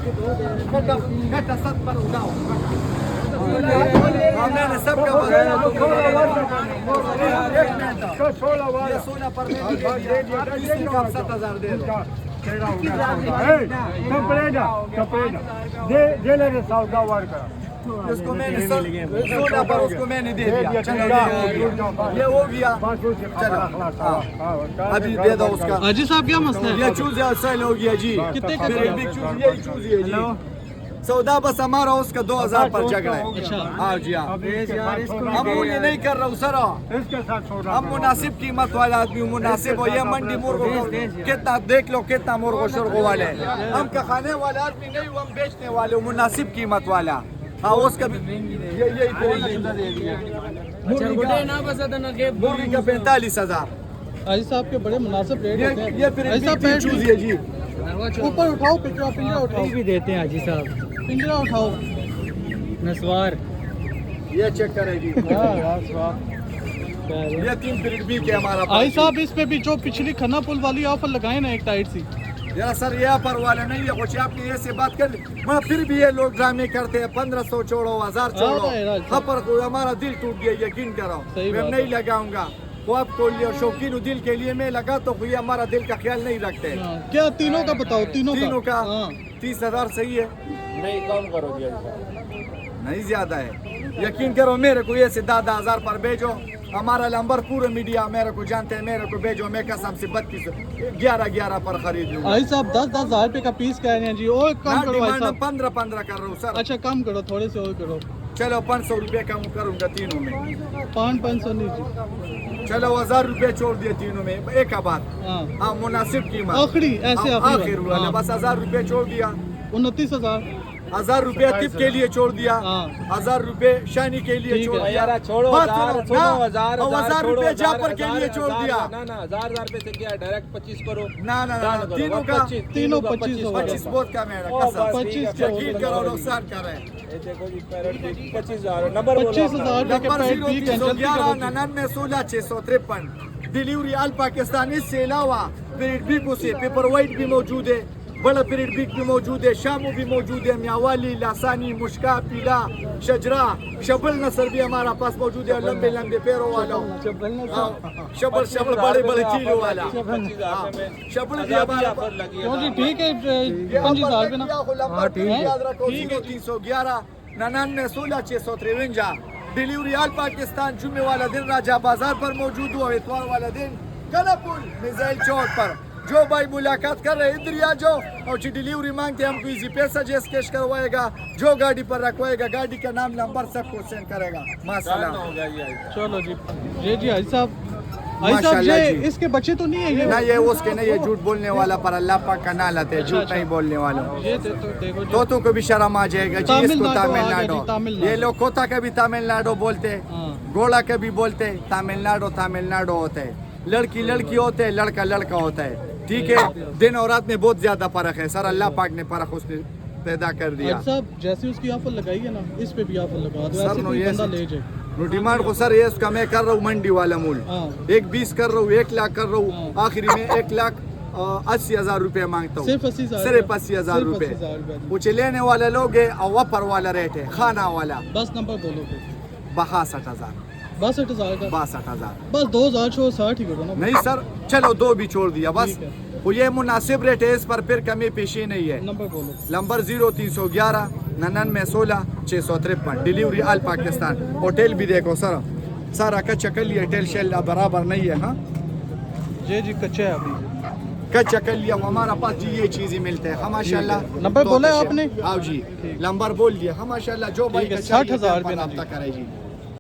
کٹا 7 پر اٹھاؤ ہم نے سب کا بتایا یہ 16 پر دے دیا 7,000 دے دو اس کو میں نے 16 پر اس کو میں نے دے دیا چلو یہ ہو گیا چلو ابھی دے دو اس کا حاجی صاحب کیا مسئلہ ہے یہ چوز سیل ہو گیا جی کتنے کا یہی چوز ہے جی سودا بس ہمارا اس کا 2,000 پر جھگڑا ہے ہاں جی ہاں ہم یہ نہیں کر رہا ہوں سر ہم مناسب قیمت والا آدمی ہوں مناسب ہو یہ منڈی مرغوں کتنا دیکھ لو کتنا مرغ و شرغوں والے ہم کا کھانے والے آدمی نہیں ہوں ہم بیچنے والے ہوں مناسب قیمت والا ہاں اس کا مرغی کا 45,000 حاجی صاحب کے بڑے مناسب ریٹ ہوتے ہیں یہ پھر چوز ہے جی اوپر اٹھاؤ پنجرا اٹھاؤ بھی دیتے ہیں حاجی صاحب پنجرا اٹھاؤ نسوار یہ چیک کرے گی یہ 3 پیریڈ بھی کے ہمارا حاجی صاحب اس پہ بھی جو پچھلی کھنا پل والی آفر لگائے نا ایک ٹائٹ سی ذرا سر یہ پر والا نہیں ہے کچھ آپ نے ایسے بات کر لی میں پھر بھی یہ لوگ ڈرامے کرتے ہیں 1500 چھوڑو 1000 چھوڑو پر کو ہمارا دل ٹوٹ گیا یقین کرو میں نہیں لگاؤں گا وہ آپ کو شوقین دل کے لیے میں لگا تو یہ ہمارا دل کا خیال نہیں رکھتے کیا تینوں کا بتاؤ تینوں کا 30,000 صحیح ہے نہیں کم کرو نہیں زیادہ ہے یقین کرو میرے کو ایسے 10,000 پر بھیجو ہمارا نمبر پورے میڈیا میرے کو جانتے ہیں میرے کو بھیجو میں قسم سے 11 پر خرید لوں بھائی صاحب 10,000 روپے کا پیس کہہ رہے ہیں جی اور کم کرو بھائی صاحب 15 کر رہا ہوں سر اچھا کم کرو تھوڑے سے اور کرو چلو 500 روپے کم کروں گا تینوں میں 500 نہیں جی چلو 1,000 روپے چھوڑ دیے تینوں میں ایک بات ہاں مناسب قیمت آخری ایسے آخر والا بس 1,000 روپے چھوڑ دیا 29,000 1,000 روپے ٹپ کے لیے چھوڑ دیا 1,000 روپے شانی کے لیے چھوڑ دیا 1,000 روپے جاپر کے لیے چھوڑ دیا 1,000 روپے سے کیا ڈائریکٹ 25 کرو نہ تینوں کا 25 بہت کم ہے 25 یقین کرو نقصان کر رہے ہیں 25,000 نمبر 25,000 نمبر 0 16 653 ڈیلیوری آل پاکستان اس سے علاوہ پیریڈ بیکو سے پیپر وائٹ بھی موجود ہے بڑا پیریڈ بیک بھی موجود ہے شامو بھی موجود ہے میاوالی لاسانی مشکا پیلا شجرا شبل نصر بھی ہمارا پاس موجود ہے لمبے لمبے پیروں والا شبل بڑے بڑے چیلوں والا شبل بھی ہمارا ٹھیک ہے 25,000 روپے نا ٹھیک ہے 311 99 16 653 ڈیلیوری آل پاکستان جمعے والا دن راجہ بازار پر موجود ہوا اتوار والا دن کلا پل میزائل چوک پر جو بھائی ملاقات کر رہے ادھر آ جاؤ اور جو ڈیلیوری مانگتے ہم کو ایزی پیسہ جیس کیش کروائے گا جو گاڑی پر رکھوائے گا گاڑی کا نام نمبر سب کو سینڈ کرے گا ماشاءاللہ چلو جی حاجی صاحب یہ اس کے بچے تو نہیں ہے نہ یہ اس کے نہیں یہ جھوٹ بولنے والا پر اللہ پاک کا نام لاتے جھوٹ نہیں بولنے والا تو کو بھی شرم آ جائے گا جی اس کو تامل ناڈو یہ لوگ کوتا کا بھی تامل ناڈو بولتے گوڑا کا بھی بولتے تامل ناڈو ہوتے ہیں لڑکی ہوتے ہیں لڑکا ہوتا ہے ٹھیک ہے دن اور رات میں بہت زیادہ فرق ہے سر اللہ پاک نے فرق اس نے پیدا کر دیا صاحب جیسے اس کی آفر لگائی ہے نا اس پہ بھی آفر لگا دو ایسے کوئی بندہ لے جائے ڈیمانڈ کو سر یہ اس کا میں کر رہا ہوں منڈی والا مول 1,20 کر رہا ہوں 1 لاکھ کر رہا ہوں آخری میں 1,80,000 روپے مانگتا ہوں صرف 80,000 روپے کچھ لینے والے لوگ ہیں اور وفر والا ریٹ ہے کھانا والا بس نمبر بولو 62,000 62,000 کا 62,000 بس 2,000 چھوڑ 60 ہی کرو نا نہیں سر چلو 2 بھی چھوڑ دیا بس وہ یہ مناسب ریٹ ہے اس پر پھر کمی پیشی نہیں ہے نمبر بولو نمبر 0 311 99 16 653 ڈیلیوری آل پاکستان ہوٹل بھی دیکھو سر سارا کچا کلیہ ٹیل شیل برابر نہیں ہے ہاں جی کچا ہے ابھی کچا کلیہ ہمارا پاس جی یہ چیزیں ملتے ہیں ہم ماشاءاللہ نمبر بولا آپ نے ہاں جی نمبر بول دیا ہم ماشاءاللہ جو بھائی 60,000 رابطہ کرے جی